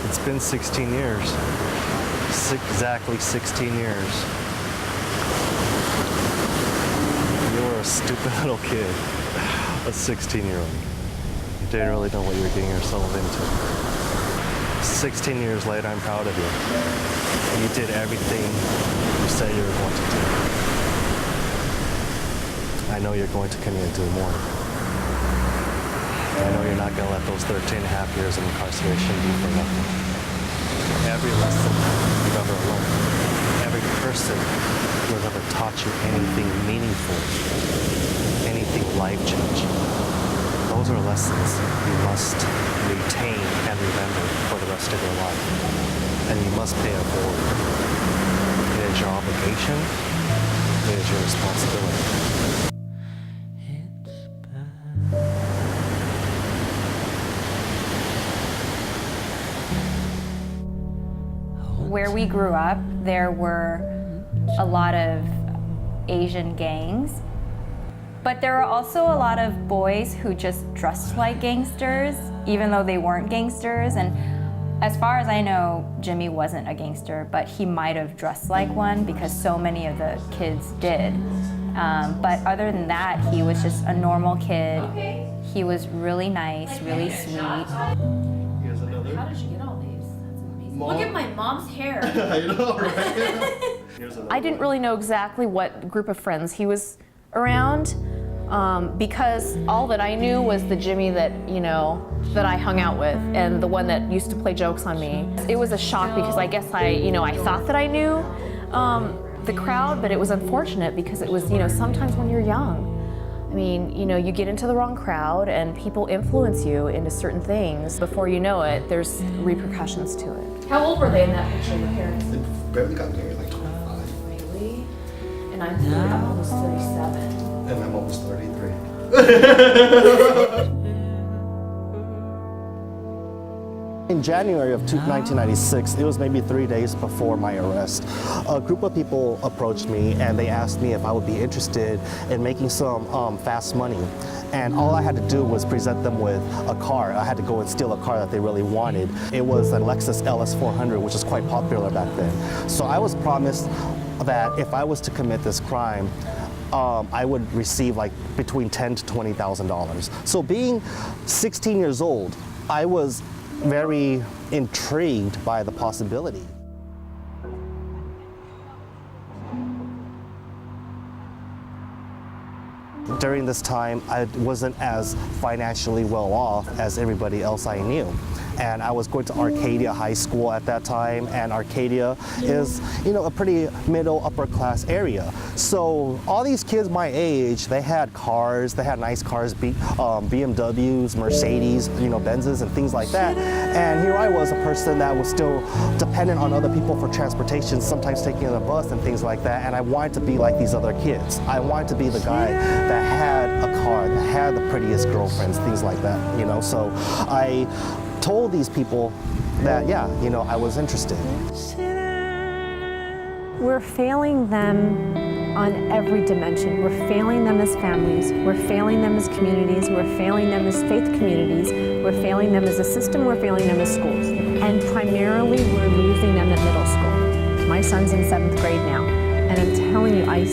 It's been 16 years. Exactly 16 years. You were a stupid little kid, a 16-year-old. You didn't really know what you were getting yourself into. 16 years later, I'm proud of you. You did everything you said you were going to do. I know you're going to continue to do more. I know you're not going to let those 13 and a half years of incarceration be for nothing. Every lesson you've ever learned, every person who has ever taught you anything meaningful, anything life-changing, those are lessons you must retain and remember for the rest of your life. And you must pay it forward. It is your obligation. It is your responsibility. Where we grew up, there were a lot of Asian gangs, but there were also a lot of boys who just dressed like gangsters, even though they weren't gangsters. And as far as I know, Jimmy wasn't a gangster, but he might have dressed like one because so many of the kids did. But other than that, he was just a normal kid. He was really nice, really sweet. Here's another. How did you get all these? That's amazing. Mom. Look at my mom's hair. I know, right? Here's another I didn't really know exactly what group of friends he was around because all that I knew was the Jimmy that, you know, that I hung out with and the one that used to play jokes on me. It was a shock because I guess I thought that I knew the crowd, but it was unfortunate because it was, sometimes when you're young, I mean, you get into the wrong crowd and people influence you into certain things. Before you know it, there's repercussions to it. How old were they in that picture, your parents? They barely got married, like 25. Really? And I'm almost 37. And I'm almost 33. In January of 1996, it was maybe 3 days before my arrest, a group of people approached me and they asked me if I would be interested in making some fast money. And all I had to do was present them with a car. I had to go and steal a car that they really wanted. It was a Lexus LS400, which was quite popular back then. So I was promised that if I was to commit this crime, I would receive like between $10,000 to $20,000. So being 16 years old, I was very intrigued by the possibility. During this time, I wasn't as financially well off as everybody else I knew. And I was going to Arcadia High School at that time, and Arcadia is, a pretty middle, upper class area. So all these kids my age, they had cars, they had nice cars, BMWs, Mercedes, Benzes and things like that. And here I was, a person that was still dependent on other people for transportation, sometimes taking the bus and things like that. And I wanted to be like these other kids. I wanted to be the guy that had a car, that had the prettiest girlfriends, things like that, So I told these people that, I was interested. We're failing them on every dimension. We're failing them as families. We're failing them as communities. We're failing them as faith communities. We're failing them as a system. We're failing them as schools. And primarily, we're losing them at middle school. My son's in 7th grade now, and I'm telling you, I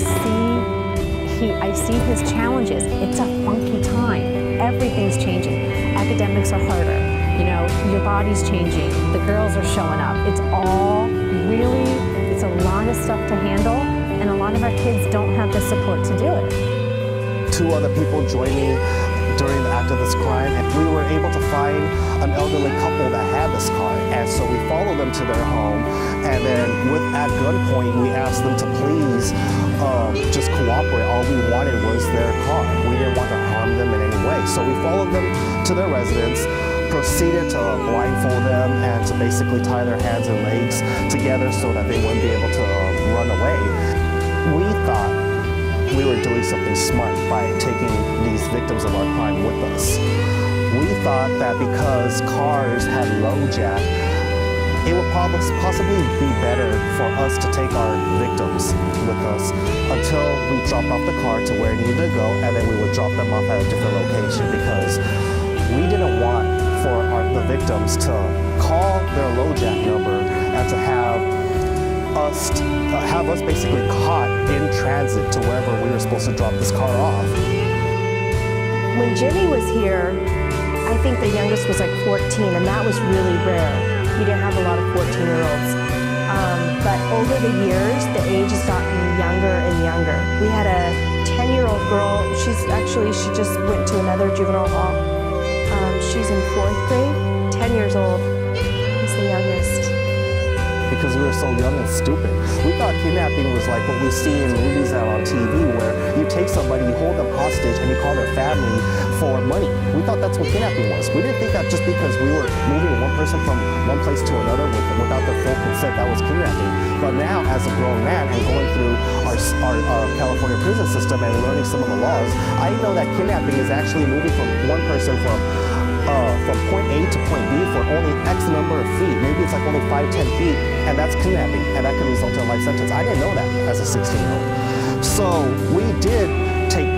see his challenges. It's a funky time. Everything's changing. Academics are harder. Your body's changing. The girls are showing up. It's all really, it's a lot of stuff to handle, and a lot of our kids don't have the support to do it. 2 other people joined me during the act of this crime, and we were able to find an elderly couple that had this car. And so we followed them to their home, and then at gunpoint, we asked them to please just cooperate. All we wanted was their car. We didn't want to harm them in any way. So we followed them to their residence, proceeded to blindfold them and to basically tie their hands and legs together so that they wouldn't be able to run away. We thought we were doing something smart by taking these victims of our crime with us. We thought that because cars had low jack, it would possibly be better for us to take our victims with us until we dropped off the car to where it needed to go, and then we would drop them off at a different location because we didn't want victims to call their LoJack number and to have us basically caught in transit to wherever we were supposed to drop this car off. When Jimmy was here, I think the youngest was like 14, and that was really rare. We didn't have a lot of 14-year-olds. But over the years, the age has gotten younger and younger. We had a 10-year-old girl. She just went to another juvenile hall. She's in 4th grade, 10 years old. He's the youngest. Because we were so young and stupid. We thought kidnapping was like what we see in movies and on TV, where you take somebody, you hold them hostage, and you call their family for money. We thought that's what kidnapping was. We didn't think that just because we were moving one person from one place to another without their full consent, that was kidnapping. But now, as a grown man and going through our California prison system and learning some of the laws, I know that kidnapping is actually moving from one person from point A to point B for only X number of feet. Maybe it's like only 5-10 feet, and that's kidnapping, and that could result in a life sentence. I didn't know that as a 16-year-old. So we did take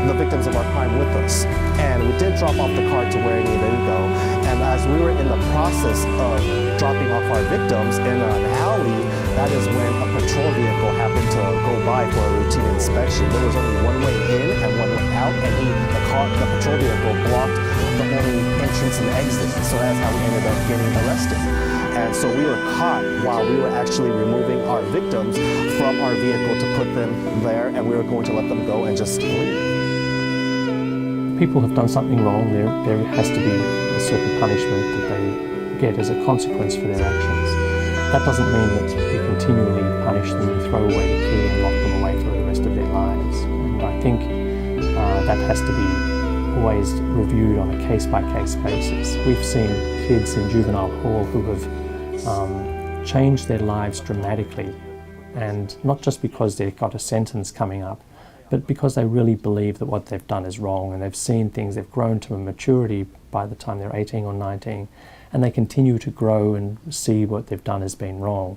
the victims of our crime with us, and we did drop off the car to where it needed to go. And as we were in the process of dropping off our victims in an alley, that is when a patrol vehicle happened to go by for a routine inspection. There was only one way in and one way out, and the patrol vehicle blocked the only entrance and exit. So that's how we ended up getting arrested. And so we were caught while we were actually removing our victims from our vehicle to put them there, and we were going to let them go and just leave. People have done something wrong. There has to be a certain punishment that they get as a consequence for their actions. That doesn't mean that you continually punish them and throw away the key and lock them away for the rest of their lives. And I think that has to be always reviewed on a case-by-case basis. We've seen kids in juvenile hall who have changed their lives dramatically, and not just because they've got a sentence coming up, but because they really believe that what they've done is wrong, and they've seen things, they've grown to a maturity by the time they're 18 or 19, and they continue to grow and see what they've done has been wrong.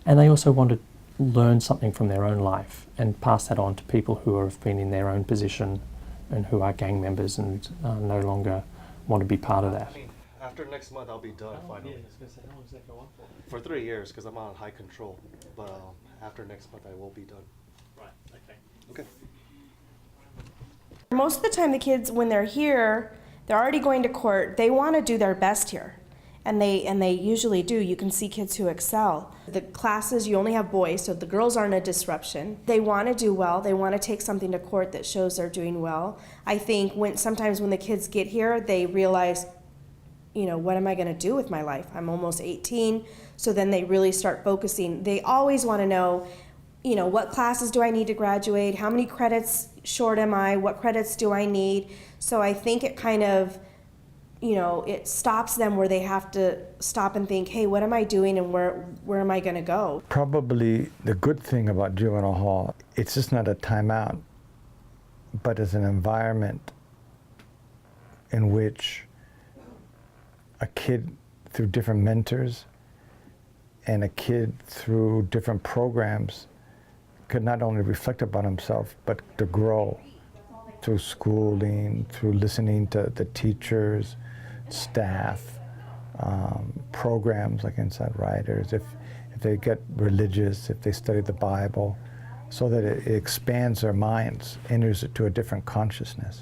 And they also want to learn something from their own life and pass that on to people who have been in their own position and who are gang members and no longer want to be part of that. After next month, I'll be done finally. Yeah, I was going to say, how long does that go on for? For 3 years, because I'm on high control. But after next month, I will be done. Right, okay. Okay. Most of the time the kids, when they're here, they're already going to court. They want to do their best here. And they usually do. You can see kids who excel. The classes, you only have boys, so the girls aren't a disruption. They want to do well. They want to take something to court that shows they're doing well. I think sometimes when the kids get here, they realize, what am I going to do with my life? I'm almost 18. So then they really start focusing. They always want to know, what classes do I need to graduate? How many credits short am I? What credits do I need? So I think it kind of, it stops them where they have to stop and think, hey, what am I doing and where am I going to go? Probably the good thing about juvenile hall, it's just not a timeout, but it's an environment in which a kid through different mentors and a kid through different programs could not only reflect upon himself, but to grow through schooling, through listening to the teachers, staff, programs like Inside Writers, if they get religious, if they study the Bible, so that it expands their minds, enters it to a different consciousness.